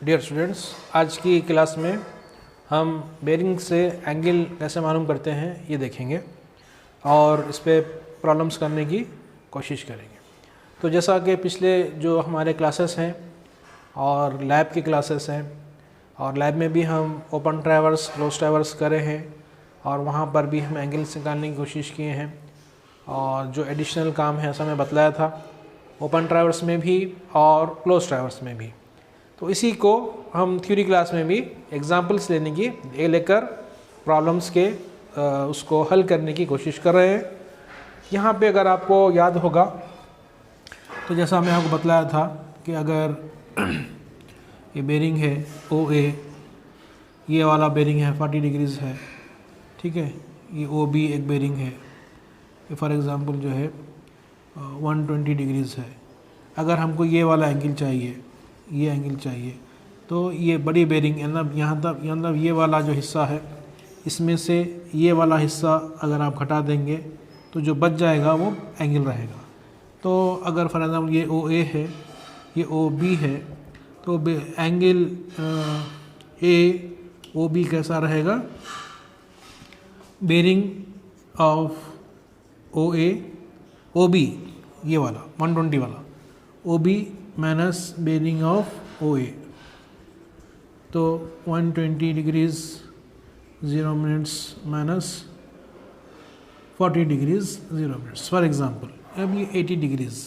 Dear students, आज की class में हम बेरिंग से एंगल कैसे मालूम करते हैं ये देखेंगे और इस पर प्रॉब्लम्स करने की कोशिश करेंगे। तो जैसा कि पिछले जो हमारे क्लासेस हैं और लैब की क्लासेस हैं और लैब में भी हम ओपन ट्रैवर्स क्लोज ट्रैवर्स करे हैं और वहाँ पर भी हम एंगल्स निकालने की कोशिश किए हैं और जो एडिशनल काम है ऐसा मैं बतलाया था ओपन ट्रैवर्स में भी और क्लोज ट्रैवर्स में भी। तो इसी को हम थ्योरी क्लास में भी एग्जांपल्स लेने की लेकर प्रॉब्लम्स के उसको हल करने की कोशिश कर रहे हैं। यहाँ पे अगर आपको याद होगा तो जैसा मैं आपको बतलाया था कि अगर ये बेरिंग है OA, ये वाला बेरिंग है 40 डिग्रीज़ है, ठीक है। ये OB एक बेरिंग है, ये फॉर एग्ज़ाम्पल जो है 120 डिग्रीज़ है। अगर हमको ये वाला एंगल चाहिए, ये एंगल चाहिए, तो ये बड़ी बेरिंग यहाँ तक ये वाला जो हिस्सा है इसमें से ये वाला हिस्सा अगर आप घटा देंगे तो जो बच जाएगा वो एंगल रहेगा। तो अगर फॉर एग्जाम्पल ये OA है, ये OB है, तो एंगल AOB कैसा रहेगा? बेरिंग ऑफ OB ये वाला 120 वाला OB minus bearing of OA, तो 120 degrees 0 minutes minus 40 degrees 0 minutes for example. अब ये 80 डिग्रीज़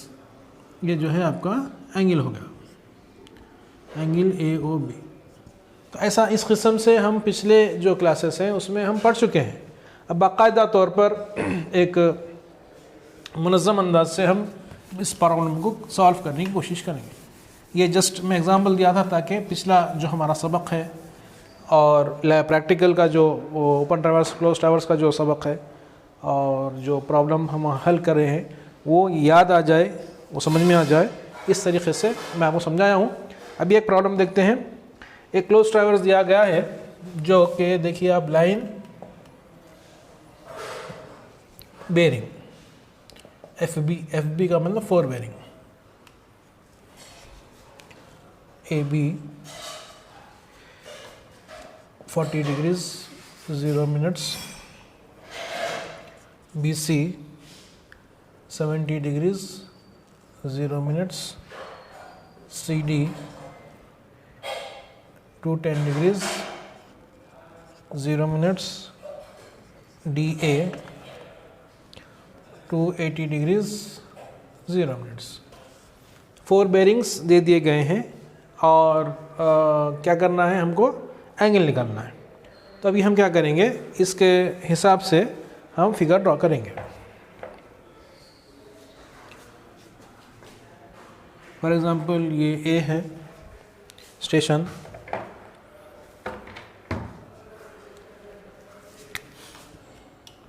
ये जो है आपका एंगल हो गया, एंगल AOB। तो ऐसा इस किस्म से हम पिछले जो क्लासेस हैं उसमें हम पढ़ चुके हैं। अब बाकायदा तौर पर एक मुनज़्ज़म अंदाज से हम इस प्रॉब्लम को सॉल्व करने की कोशिश करेंगे। ये जस्ट मैं एग्जांपल दिया था ताकि पिछला जो हमारा सबक है और प्रैक्टिकल का जो ओपन ट्रैवर्स क्लोज ट्रैवर्स का जो सबक है और जो प्रॉब्लम हम हल कर रहे हैं वो याद आ जाए, वो समझ में आ जाए, इस तरीके से मैं आपको समझाया हूँ। अभी एक प्रॉब्लम देखते हैं। एक क्लोज ट्रैवर्स दिया गया है जो कि देखिए आप लाइन बेरिंग FB का मतलब 4 bearing, AB 40 degrees 0 minutes, BC 70 degrees 0 minutes, CD 210 degrees 0 minutes, DA 280 degrees 0 minutes. 4 bearings दे दिए गए हैं और क्या करना है, हमको एंगल निकालना है। तो अभी हम क्या करेंगे, इसके हिसाब से हम फिगर ड्रॉ करेंगे। फॉर एग्ज़ाम्पल ये A है स्टेशन,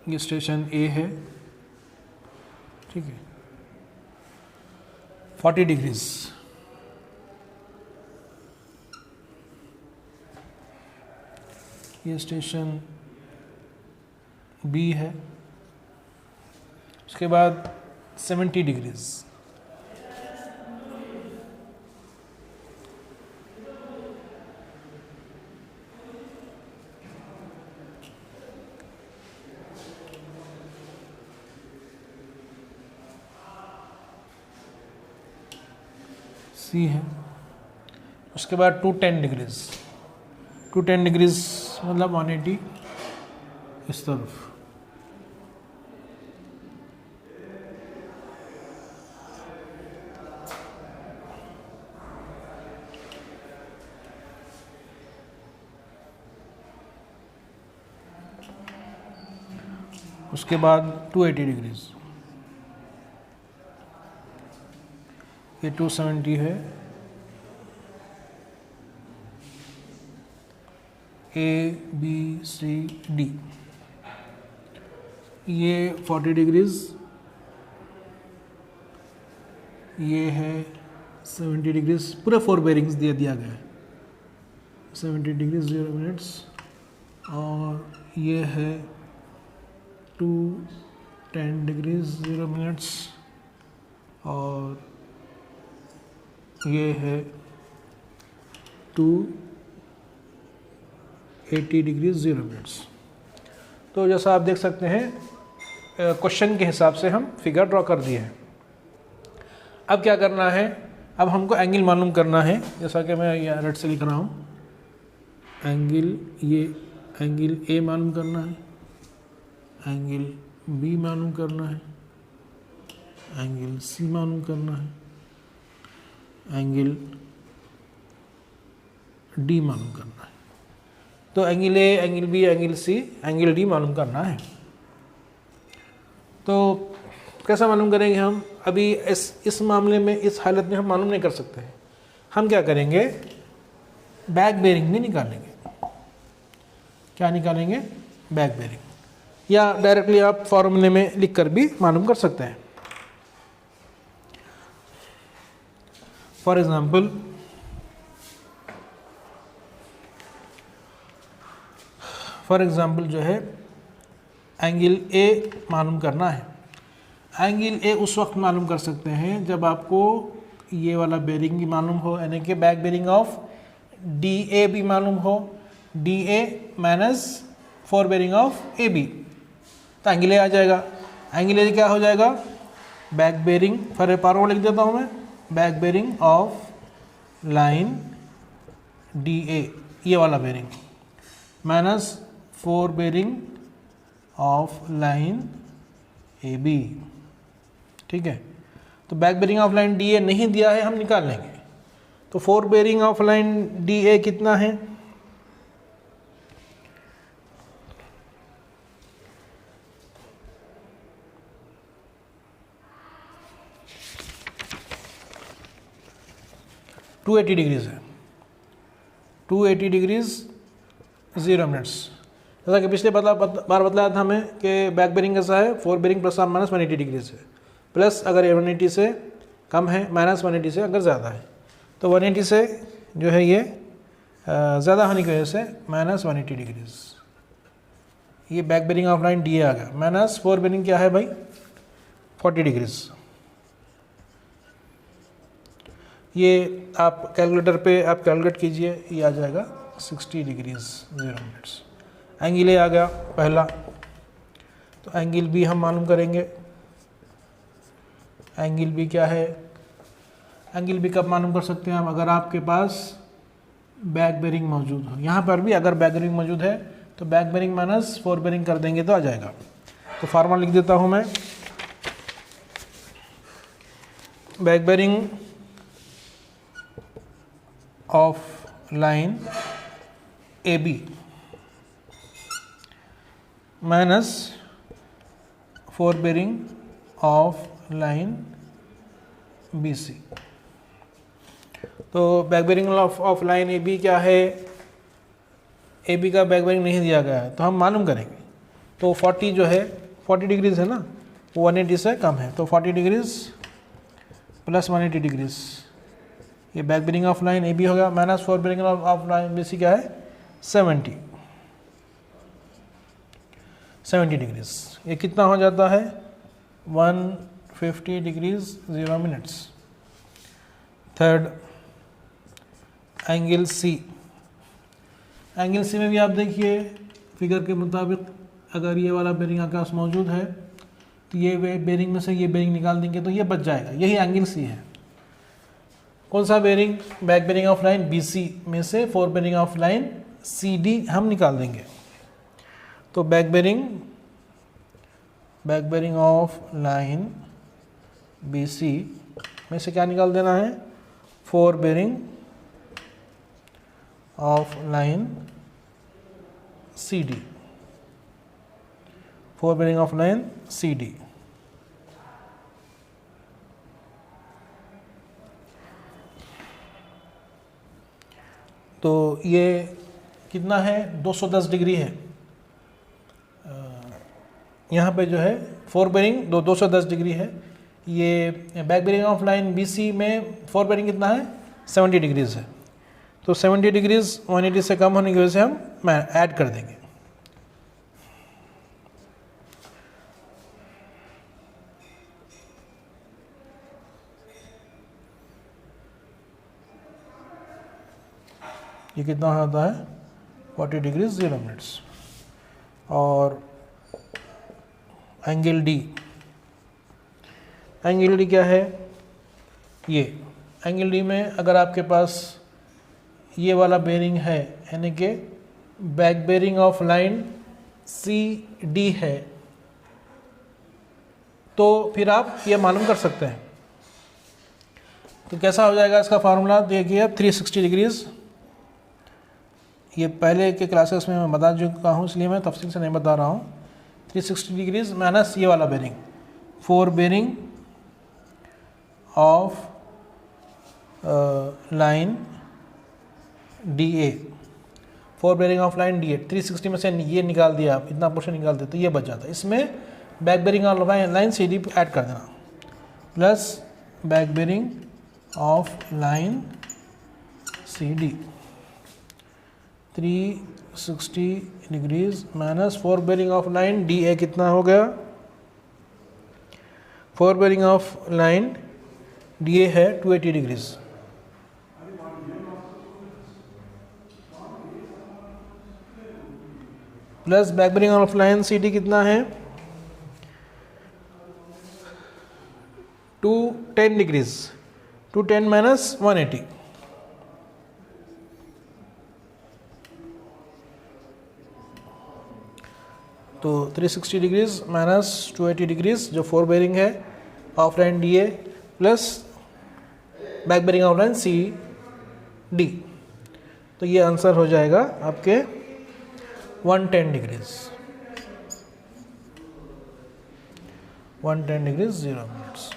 ये स्टेशन A है, ठीक है, 40 डिग्रीज। ये स्टेशन B है, उसके बाद 70 डिग्रीज। C है, उसके बाद 210 डिग्रीज। 210 डिग्रीज मतलब 180 इस तरफ। उसके बाद 280 डिग्रीज, ये 270 है, ABCD, ये 40 डिग्रीज, ये है 70 डिग्रीज। पूरे 4 बेरिंग्स दिया गया है, 70 डिग्रीज 0 मिनट्स, और ये है 210 डिग्रीज 0 मिनट्स, और ये है 280 डिग्री 0 मिनट्स। तो जैसा आप देख सकते हैं क्वेश्चन के हिसाब से हम फिगर ड्रॉ कर दिए हैं। अब क्या करना है, अब हमको एंगल मालूम करना है। जैसा कि मैं यहाँ रेड से लिख रहा हूँ, एंगल, ये एंगल ए मालूम करना है, एंगल बी मालूम करना है, एंगल सी मालूम करना है, एंगल डी मालूम करना है। तो angle A, angle B, angle C, angle D मालूम करना है। तो कैसा मालूम करेंगे हम? अभी इस मामले में, इस हालत में हम मालूम नहीं कर सकते हैं। हम क्या करेंगे, बैक बेरिंग भी निकालेंगे। क्या निकालेंगे? बैक बेरिंग, या डायरेक्टली आप फॉर्मूले में लिखकर भी मालूम कर सकते हैं। फॉर एग्जाम्पल जो है एंगल ए मालूम करना है। एंगल ए उस वक्त मालूम कर सकते हैं जब आपको ये वाला बेरिंग भी मालूम हो, यानी कि back bearing of D A भी मालूम हो, D A minus 4 bearing of A B, तो एंगल ए आ जाएगा। एंगल ए क्या हो जाएगा? बैक बेरिंग, फिर पारों लिख देता हूँ मैं, back bearing of line D A, ये वाला bearing, minus 4 bearing of line A B. ठीक है, तो back bearing of line D A नहीं दिया है, हम निकाल लेंगे। तो 4 bearing of line D A कितना है? टू 80 डिग्रीज है, 280 डिग्रीज 0 मिनट्स। जैसा कि पिछले बार बतलाया था हमें कि बैक बेरिंग कैसा है, 4 बेरिंग प्लस और माइनस 180 डिग्रीज है, प्लस अगर 180 से कम है, माइनस 180 से अगर ज़्यादा है। तो 180 से जो है ये ज़्यादा होने की वजह से माइनस 180 डिग्रीज, ये back bearing of line D A आ गया। माइनस 4 बेरिंग क्या है भाई? 40 डिग्रीज। ये आप कैलकुलेटर पे आप कैलकुलेट कीजिए, ये आ जाएगा 60 डिग्रीज 0 मिनट्स। एंगल ए आ गया पहला, तो एंगल बी हम मालूम करेंगे। एंगल बी क्या है? एंगल बी कब मालूम कर सकते हैं हम? अगर आपके पास बैक बेरिंग मौजूद हो। यहाँ पर भी अगर बैक बेरिंग मौजूद है तो बैक बेरिंग माइनस 4 बेरिंग कर देंगे तो आ जाएगा। तो फार्मूला लिख देता हूँ मैं, back bearing of line A B minus 4 bearing of line B C. तो back bearing of line A B क्या है? ए बी का बैक बेरिंग नहीं दिया गया है, तो हम मालूम करेंगे। तो 40 जो है, 40 डिग्रीज है ना, वो 180 से कम है, तो 40 डिग्रीज प्लस 180 डिग्रीज, ये back bearing of line A B होगा। Minus 4 bearing of line B C क्या है? 70 डिग्रीज। ये कितना हो जाता है? 150 degrees 0 minutes. Third, angle C. Angle C में भी आप देखिए फिगर के मुताबिक अगर ये वाला बेरिंग आपके पास मौजूद है तो ये बेरिंग में से ये बेरिंग निकाल देंगे तो ये बच जाएगा, यही एंगल सी है। कौन सा bearing? Back bearing of line B C में से 4 bearing of line C D हम निकाल देंगे। तो back bearing of line B C में से क्या निकाल देना है? 4 bearing of line C D, 4 bearing of line C D. तो ये कितना है? 210 डिग्री है। यहाँ पे जो है 4 बेरिंग 210 डिग्री है। ये back bearing of line B C में 4 बेरिंग कितना है? 70 डिग्रीज है। तो 70 डिग्रीज 180 से कम होने की वजह से हम ऐड कर देंगे। ये कितना आता है 40 डिग्री 0 मिनट्स। और एंगल डी, एंगल डी क्या है, ये एंगल डी में अगर आपके पास ये वाला बेरिंग है, यानी कि back bearing of line C D है, तो फिर आप ये मालूम कर सकते हैं। तो कैसा हो जाएगा इसका फार्मूला देखिए अब 360 डिग्रीज, ये पहले के क्लासेस में मैं बता चुका हूँ इसलिए मैं तफसील से नहीं बता रहा हूँ। 360 डिग्रीज माइनस ये वाला bearing, 4 bearing of line D A, 4 bearing of line D A, 360 में से ये निकाल दिया आप, इतना पोर्शन निकाल देते तो ये बच जाता। इसमें back bearing of line C D add कर देना, plus back bearing of line C D 360 degrees minus 4 bearing of line D A कितना हो गया, 4 bearing of line D A है 280 degrees, plus back bearing of line C D कितना है 210 degrees, 210 minus 180, तो 360 degrees minus 280 degrees जो 4 bearing है of line D A plus back bearing of line C D, तो ये आंसर हो जाएगा आपके 110 डिग्रीज, 110 डिग्रीज 0 मिनट्स।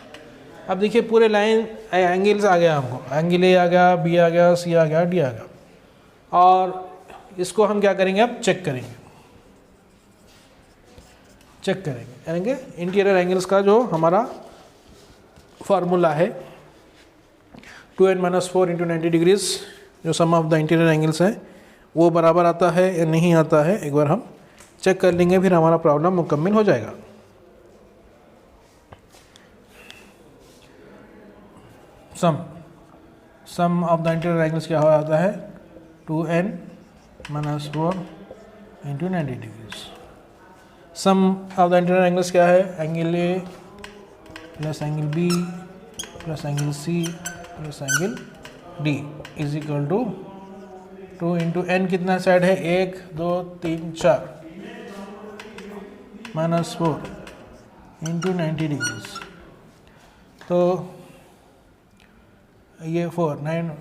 अब देखिए पूरे लाइन एंगल्स आ गया, हमको एंगल ए आ गया, बी आ गया, सी आ गया, डी आ गया, और इसको हम क्या करेंगे अब चेक करेंगे, यानी कि इंटीरियर एंगल्स का जो हमारा फार्मूला है 2n - 4 × 90 डिग्रीज, जो सम ऑफ द इंटीरियर एंगल्स है वो बराबर आता है या नहीं आता है, एक बार हम चेक कर लेंगे, फिर हमारा प्रॉब्लम मुकम्मल हो जाएगा। Sum of the interior angles क्या हो जाता है 2n - 4 × 90 degrees. Sum of the interior angles क्या है, angle A plus angle B plus angle C plus angle D is equal to 2 × n कितना साइड है 1 2 3 4 -4 × 90 डिग्रीज, तो ये 4 9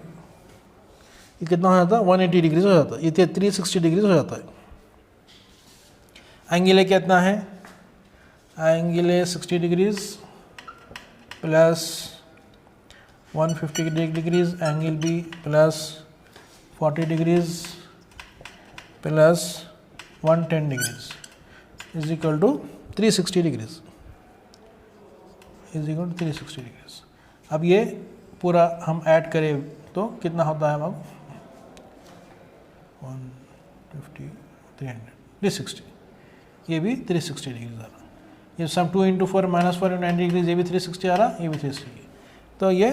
ये कितना हो जाता है 180 डिग्रीज हो जाता है, ये 360 डिग्रीज हो जाता है। एंगल ए कितना है, angle A 60 degrees plus 150 degrees, angle B plus 40 degrees plus 110 degrees is equal to 360 degrees, is equal to 360 degrees. अब ये पूरा हम ऐड करें तो कितना होता है अब 150 300 360, ये भी 360 डिग्रीज आ रहा, ये सम 2 × 4 - 4 × 90 डिग्रीज, ये भी 360 आ रहा, ये भी 360, तो ये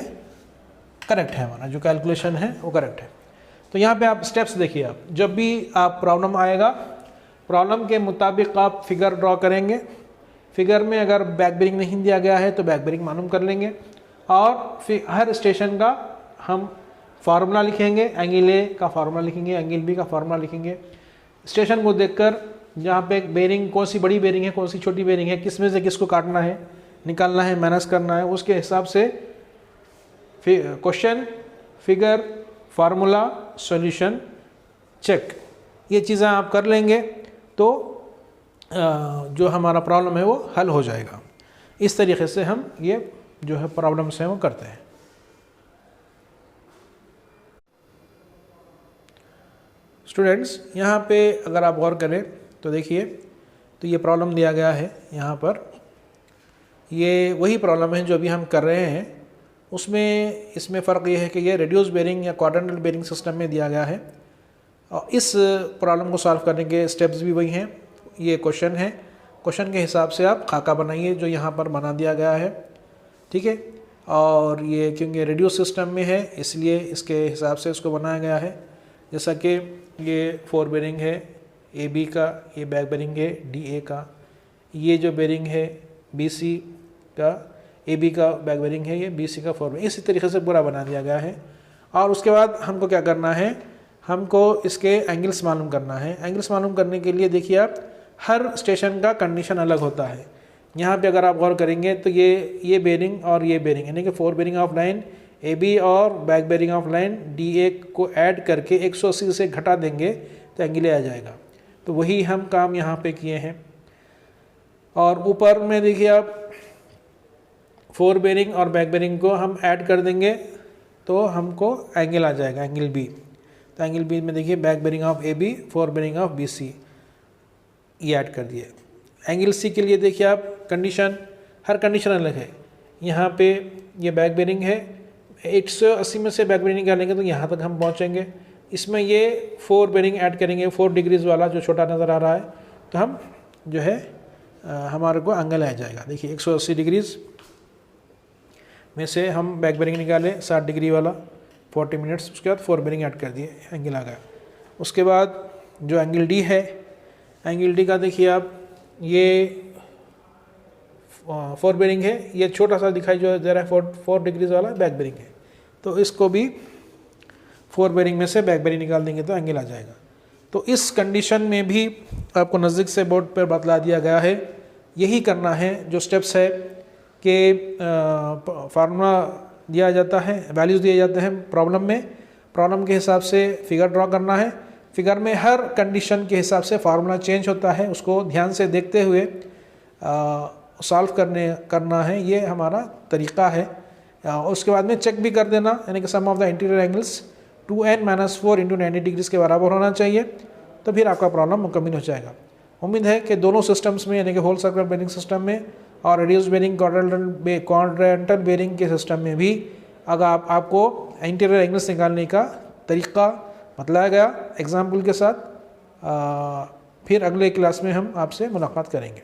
करेक्ट है, हमारा जो कैलकुलेशन है वो करेक्ट है। तो यहाँ पे आप स्टेप्स देखिए, आप जब भी आप प्रॉब्लम आएगा, प्रॉब्लम के मुताबिक आप फिगर ड्रॉ करेंगे, फिगर में अगर बैक बेरिंग नहीं दिया गया है तो बैक बेरिंग मालूम कर लेंगे, और फिर हर स्टेशन का हम फार्मूला लिखेंगे, एंगल ए का फार्मूला लिखेंगे, एंगल बी का फार्मूला लिखेंगे, स्टेशन को देखकर जहाँ पे बेरिंग कौन सी बड़ी बेरिंग है कौन सी छोटी बेरिंग है, किस में से किसको काटना है, निकालना है, माइनस करना है, उसके हिसाब से question, figure, formula, solution, check, ये चीज़ें आप कर लेंगे तो जो हमारा प्रॉब्लम है वो हल हो जाएगा। इस तरीके से हम ये जो है प्रॉब्लम्स हैं वो करते हैं। स्टूडेंट्स, यहाँ पे अगर आप गौर करें तो देखिए, तो ये प्रॉब्लम दिया गया है यहाँ पर, ये वही प्रॉब्लम है जो अभी हम कर रहे हैं, उसमें इसमें फ़र्क ये है कि ये रेड्यूस बेरिंग या क्वाड्रेंटल बेरिंग सिस्टम में दिया गया है, और इस प्रॉब्लम को सॉल्व करने के स्टेप्स भी वही हैं। ये क्वेश्चन है, क्वेश्चन के हिसाब से आप खाका बनाइए जो यहाँ पर बना दिया गया है, ठीक है। और ये क्योंकि रेड्यूस सिस्टम में है इसलिए इसके हिसाब से इसको बनाया गया है। जैसा कि ये फोर बेरिंग है ए बी का, ये बैक बेरिंग है डी ए का, ये जो बेरिंग है बी सी का, ए बी का बैक बेरिंग है, ये बी सी का फोर बेरिंग, इसी तरीके से पूरा बना दिया गया है। और उसके बाद हमको क्या करना है, हमको इसके एंगल्स मालूम करना है। एंगल्स मालूम करने के लिए देखिए आप, हर स्टेशन का कंडीशन अलग होता है। यहाँ पे अगर आप गौर करेंगे तो ये बेरिंग और ये बेरिंग यानी कि fore bearing of line A B और back bearing of line D A को ऐड करके 180 से घटा देंगे तो एंगल आ जाएगा। तो वही हम काम यहाँ पे किए हैं। और ऊपर में देखिए आप, फोर बेरिंग और बैक बेरिंग को हम ऐड कर देंगे तो हमको एंगल आ जाएगा, एंगल बी। तो एंगल बी में देखिए back bearing of A B, four bearing of B C, ये ऐड कर दिए। एंगल सी के लिए देखिए आप, कंडीशन, हर कंडीशन अलग है। यहाँ पे ये बैक बेरिंग है, 180 में से बैक बेरिंग निकालेंगे तो यहाँ तक हम पहुँचेंगे। इसमें ये फोर बेरिंग ऐड करेंगे, 4 डिग्रीज वाला जो छोटा नज़र आ रहा है, तो हम जो है हमारे को एंगल आ जाएगा। देखिए 180 डिग्रीज में से हम बैक बेरिंग निकाले 60 डिग्री वाला 40 मिनट्स, उसके बाद फोर बेरिंग ऐड कर दिए, एंगल आ गया। उसके बाद जो एंगल डी है, एंगल डी का देखिए आप, ये फोर बेरिंग है, ये छोटा सा दिखाई जो दे रहा है 4 डिग्रीज वाला बैक बेरिंग है, तो इसको भी फोर बेरिंग में से बैक बेरिंग निकाल देंगे तो एंगल आ जाएगा। तो इस कंडीशन में भी आपको नज़दीक से बोर्ड पर बतला दिया गया है। यही करना है, जो स्टेप्स है कि फार्मूला दिया जाता है, वैल्यूज़ दिए जाते हैं प्रॉब्लम में, प्रॉब्लम के हिसाब से फिगर ड्रॉ करना है। फिगर में हर कंडीशन के हिसाब से फार्मूला चेंज होता है, उसको ध्यान से देखते हुए सॉल्व करना है, ये हमारा तरीक़ा है। उसके बाद में चेक भी कर देना, यानी कि sum of the interior angles 2n-4 × 90 degrees के बराबर होना चाहिए, तो फिर आपका प्रॉब्लम मुकम्मल हो जाएगा। उम्मीद है कि दोनों सिस्टम्स में, यानी कि होल सर्कल बेरिंग सिस्टम में और रिड्यूस बेरिंग क्वाड्रेंटल बेरिंग के सिस्टम में भी अगर आपको इंटीरियर एंगल्स निकालने का तरीक़ा बतलाया गया एग्जाम्पल के साथ। फिर अगले क्लास में हम आपसे मुलाकात करेंगे।